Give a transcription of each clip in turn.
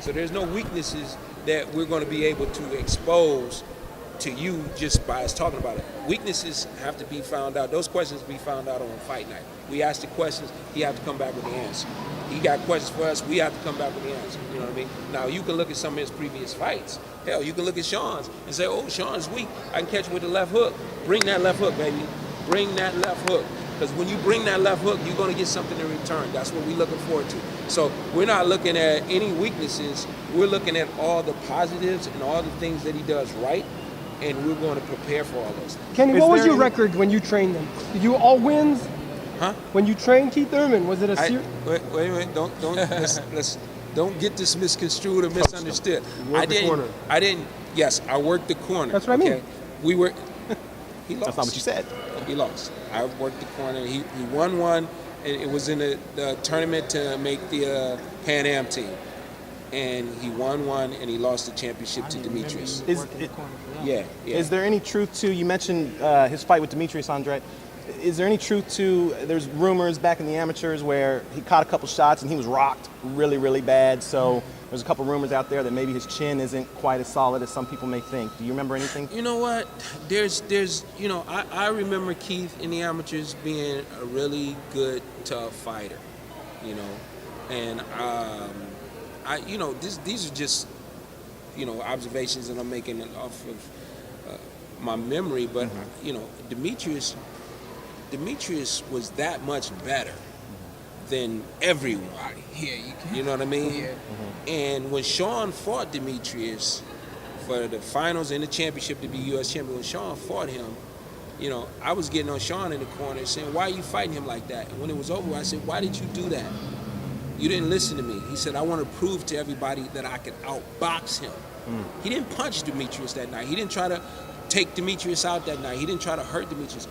So there's no weaknesses that we're going to be able to expose to you just by us talking about it. Weaknesses have to be found out. Those questions be found out on fight night. We ask the questions, he have to come back with the answer. He got questions for us, we have to come back with the answer. You know what I mean? Now you can look at some of his previous fights. Hell, you can look at Sean's and say, oh, Sean's weak. I can catch him with the left hook. Bring that left hook, baby. Bring that left hook. Because when you bring that left hook, you're going to get something in return. That's what we're looking forward to. So we're not looking at any weaknesses. We're looking at all the positives and all the things that he does right, and we're going to prepare for all those things. Kenny, what was your record when you trained them? Did you all wins? Huh? When you trained Keith Thurman, was it a series? Wait. Don't get this misconstrued or misunderstood. I didn't. Yes, I worked the corner. That's what I mean. We were. He lost. That's not what you said. He lost. I worked the corner. He won one, and it was in the tournament to make the Pan Am team. And he won one, and he lost the championship to Demetrius. Yeah. Is there any truth to, you mentioned his fight with Demetrius Andrade, is there any truth to, there's rumors back in the amateurs where he caught a couple shots and he was rocked really, really bad, so there's a couple rumors out there that maybe his chin isn't quite as solid as some people may think. Do you remember anything? You know what? There's I remember Keith in the amateurs being a really good, tough fighter, and these are just, observations that I'm making off of my memory, but, Demetrius was that much better than everybody. Yeah, you know what I mean? Yeah. And when Sean fought Demetrius for the finals and the championship to be U.S. champion, when Sean fought him, I was getting on Sean in the corner saying, why are you fighting him like that? And when it was over, I said, why did you do that? You didn't listen to me. He said, I want to prove to everybody that I could outbox him. He didn't punch Demetrius that night. He didn't try to take Demetrius out that night. He didn't try to hurt Demetrius.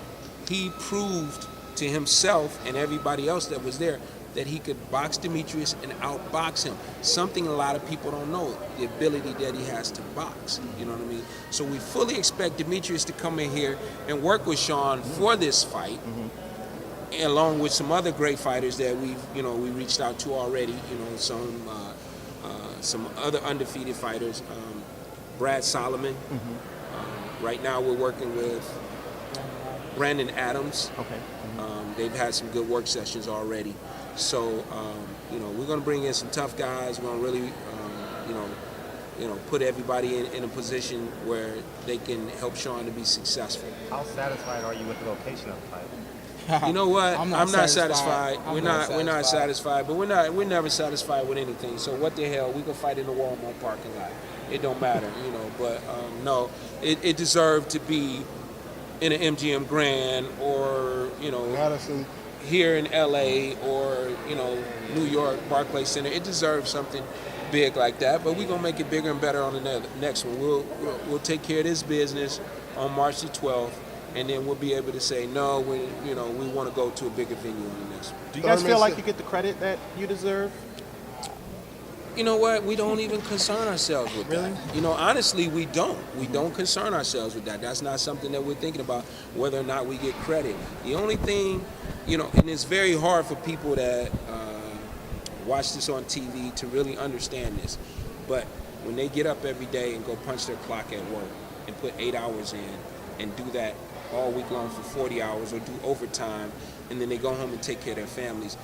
He proved to himself and everybody else that was there that he could box Demetrius and outbox him. Something a lot of people don't know, the ability that he has to box. You know what I mean? So we fully expect Demetrius to come in here and work with Sean for this fight, along with some other great fighters that we reached out to already. Some other undefeated fighters. Brad Solomon. Right now we're working with Brandon Adams. Okay. They've had some good work sessions already. So, we're going to bring in some tough guys. We're going to really, put everybody in a position where they can help Sean to be successful. How satisfied are you with the location of the fight? You know what? I'm not satisfied. We're not satisfied, but we're never satisfied with anything. So what the hell? We can fight in the Walmart parking lot. It don't matter, But no, it deserved to be in an MGM Grand or Madison, here in LA or New York Barclays Center. It deserves something big like that. But we're gonna make it bigger and better on the next one. We'll take care of this business on March the 12th. And then we'll be able to say, no, we want to go to a bigger venue on the next one. Do you guys feel like you get the credit that you deserve? You know what? We don't even concern ourselves with that. Honestly, we don't. We don't concern ourselves with that. That's not something that we're thinking about, whether or not we get credit. The only thing, and it's very hard for people that watch this on TV to really understand this, but when they get up every day and go punch their clock at work and put 8 hours in and do that all week long for 40 hours or do overtime, and then they go home and take care of their families,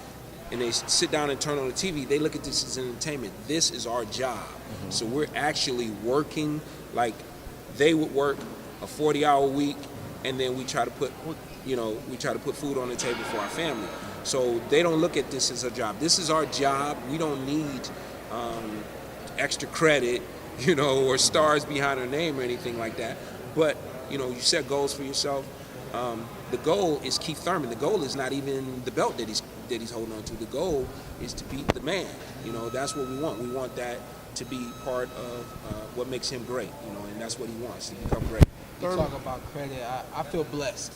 and they sit down and turn on the TV, they look at this as entertainment. This is our job. So we're actually working like they would work a 40-hour week, and then we try to put food on the table for our family. So they don't look at this as a job. This is our job. We don't need extra credit, or stars behind our name or anything like that. But you set goals for yourself. The goal is Keith Thurman. The goal is not even the belt that he's holding on to. The goal is to beat the man. That's what we want. We want that to be part of what makes him great. And that's what he wants, to become great. You talk about credit. I feel blessed.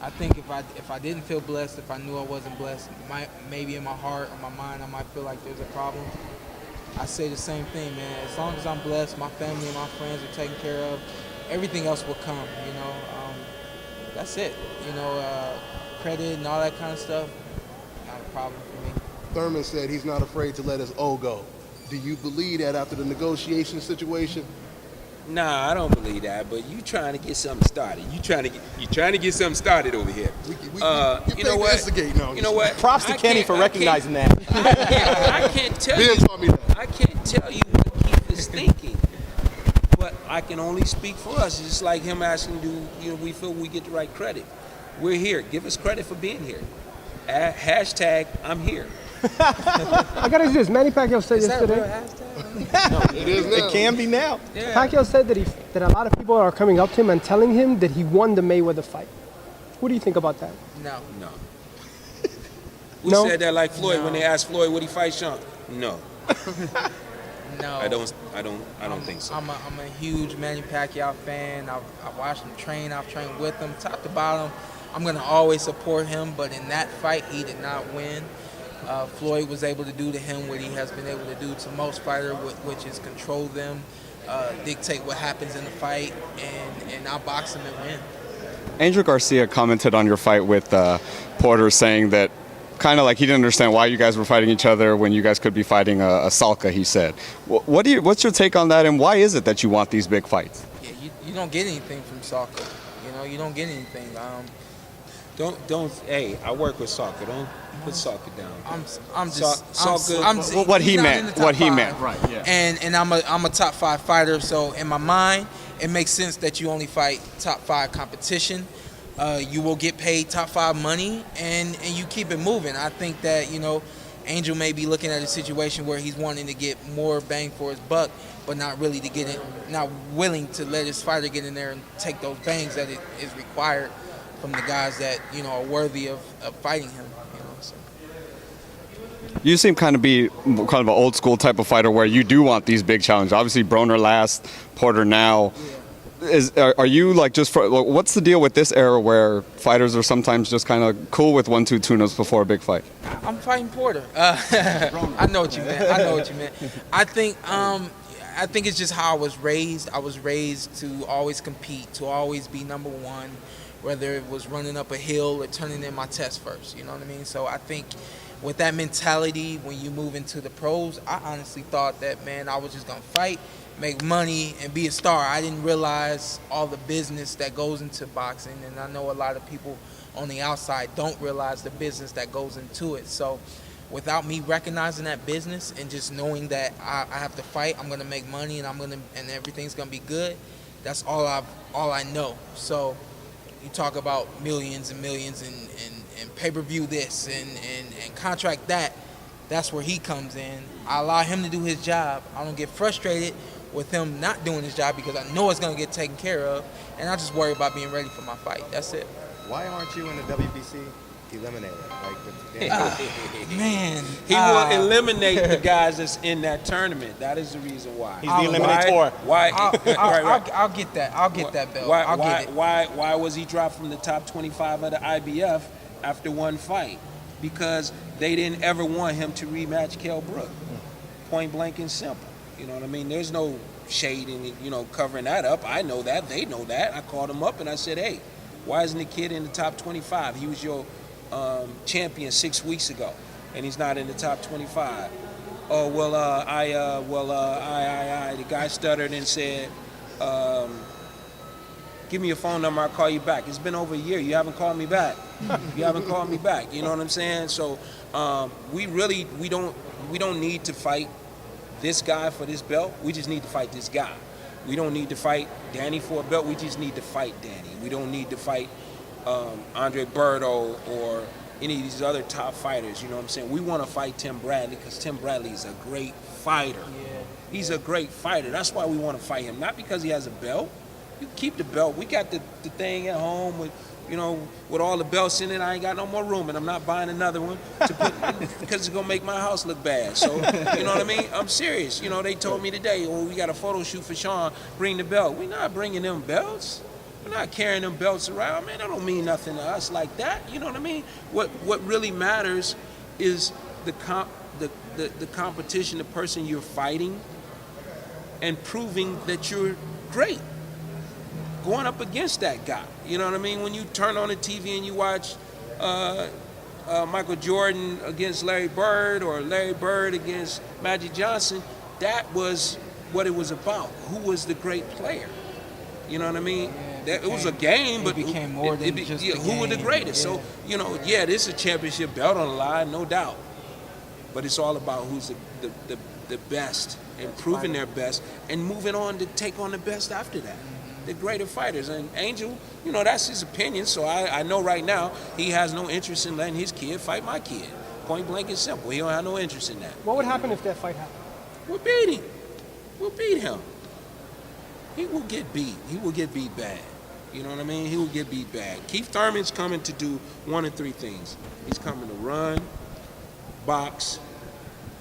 I think if I didn't feel blessed, if I knew I wasn't blessed, maybe in my heart or my mind I might feel like there's a problem. I say the same thing, man. As long as I'm blessed, my family and my friends are taken care of, everything else will come, That's it. Credit and all that kind of stuff, not a problem for me. Thurman said he's not afraid to let his O go. Do you believe that after the negotiation situation? Nah, I don't believe that. But you trying to get something started. You trying to get something started over here. You You know what? instigate now. You know what? Props to I Kenny can't- for I can't- recognizing that. I can't tell Ben you. taught me that. I can't tell you what Keith is thinking, but I can only speak for us. It's just like him asking, we feel we get the right credit? We're here. Give us credit for being here. Hashtag I'm here. I gotta say this. Manny Pacquiao said Is that a real yesterday. hashtag? It is now. It can be now. Yeah. Pacquiao said that a lot of people are coming up to him and telling him that he won the Mayweather fight. What do you think about that? No. No. We No? said that like Floyd when No. they asked Floyd, would he fight Sean? No. No. I don't think so. I'm a huge Manny Pacquiao fan. I've watched him train. I've trained with him, top to bottom. I'm gonna always support him. But in that fight, he did not win. Floyd was able to do to him what he has been able to do to most fighters, which is control them, dictate what happens in the fight, and outbox them and win. Angel Garcia commented on your fight with Porter, saying that kind of like he didn't understand why you guys were fighting each other when you guys could be fighting a Salka, he said. What's your take on that, and why is it that you want these big fights? Yeah, you don't get anything from soccer. You don't get anything. Don't. Hey, I work with soccer. Don't put soccer down. I'm just. Salka- I'm, What he he's not meant, in the top what he five. meant, right, yeah. And I'm a top 5 fighter, so in my mind, it makes sense that you only fight top 5 competition. You will get paid top 5 money, and you keep it moving. I think that Angel may be looking at a situation where he's wanting to get more bang for his buck, but not really to get it, not willing to let his fighter get in there and take those bangs that it is required from the guys that are worthy of fighting him. So. You seem kind of an old school type of fighter where you do want these big challenges. Obviously, Broner last, Porter now. Are you what's the deal with this era where fighters are sometimes just kind of cool with 1-2 tune-ups before a big fight? I'm fighting Porter. I know what you meant. I think it's just how I was raised. I was raised to always compete, to always be number one, whether it was running up a hill or turning in my test first. You know what I mean? So I think with that mentality, when you move into the pros, I honestly thought that, man, I was just going to fight, make money, and be a star. I didn't realize all the business that goes into boxing, and I know a lot of people on the outside don't realize the business that goes into it. So without me recognizing that business and just knowing that I have to fight, I'm going to make money, and everything's going to be good, that's all I know. So you talk about millions and millions and pay-per-view this and contract that. That's where he comes in. I allow him to do his job. I don't get frustrated with him not doing his job because I know it's going to get taken care of, and I just worry about being ready for my fight. That's it. Why aren't you in the WBC eliminated? Man. He will eliminate the guys that's in that tournament. That is the reason why. He's the eliminator. Why? I'll get that. I'll get that belt. I'll get it. Why was he dropped from the top 25 of the IBF after one fight? Because they didn't ever want him to rematch Kell Brook. Point blank and simple. You know what I mean? There's no shade in covering that up. I know that. They know that. I called him up and I said, hey, why isn't the kid in the top 25? He was your champion 6 weeks ago, and he's not in the top 25. Oh, well, the guy stuttered and said, give me your phone number, I'll call you back. It's been over a year. You haven't called me back. You haven't called me back. You know what I'm saying? So we don't need to fight this guy for this belt. We just need to fight this guy. We don't need to fight Danny for a belt. We just need to fight Danny. We don't need to fight Andre Berto or any of these other top fighters. You know what I'm saying? We want to fight Tim Bradley because Tim Bradley is a great fighter. Yeah. He's a great fighter. That's why we want to fight him. Not because he has a belt. You keep the belt. We got the thing at home with all the belts in it. I ain't got no more room, and I'm not buying another one to put because it's gonna make my house look bad. So you know what I mean? I'm serious. They told me today, we got a photo shoot for Sean. Bring the belt. We're not bringing them belts. We're not carrying them belts around, man. That don't mean nothing to us like that. You know what I mean? What really matters is the competition, the person you're fighting, and proving that you're great. Going up against that guy. You know what I mean? When you turn on the TV and you watch Michael Jordan against Larry Bird or Larry Bird against Magic Johnson, that was what it was about. Who was the great player? You know what I mean? Yeah, It was a game, but it became more than just the who were the game. greatest? Yeah. So, this is a championship belt on the line, no doubt. But it's all about who's the best and proving their best and moving on to take on the best after that. The greater fighters. And Angel, that's his opinion. So I know right now he has no interest in letting his kid fight my kid. Point blank and simple. He don't have no interest in that. What would happen if that fight happened? We'll beat him. We'll beat him. He will get beat. He will get beat bad. You know what I mean? He will get beat bad. Keith Thurman's coming to do one of three things. He's coming to run, box,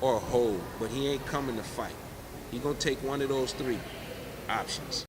or hold. But he ain't coming to fight. He's going to take one of those three options.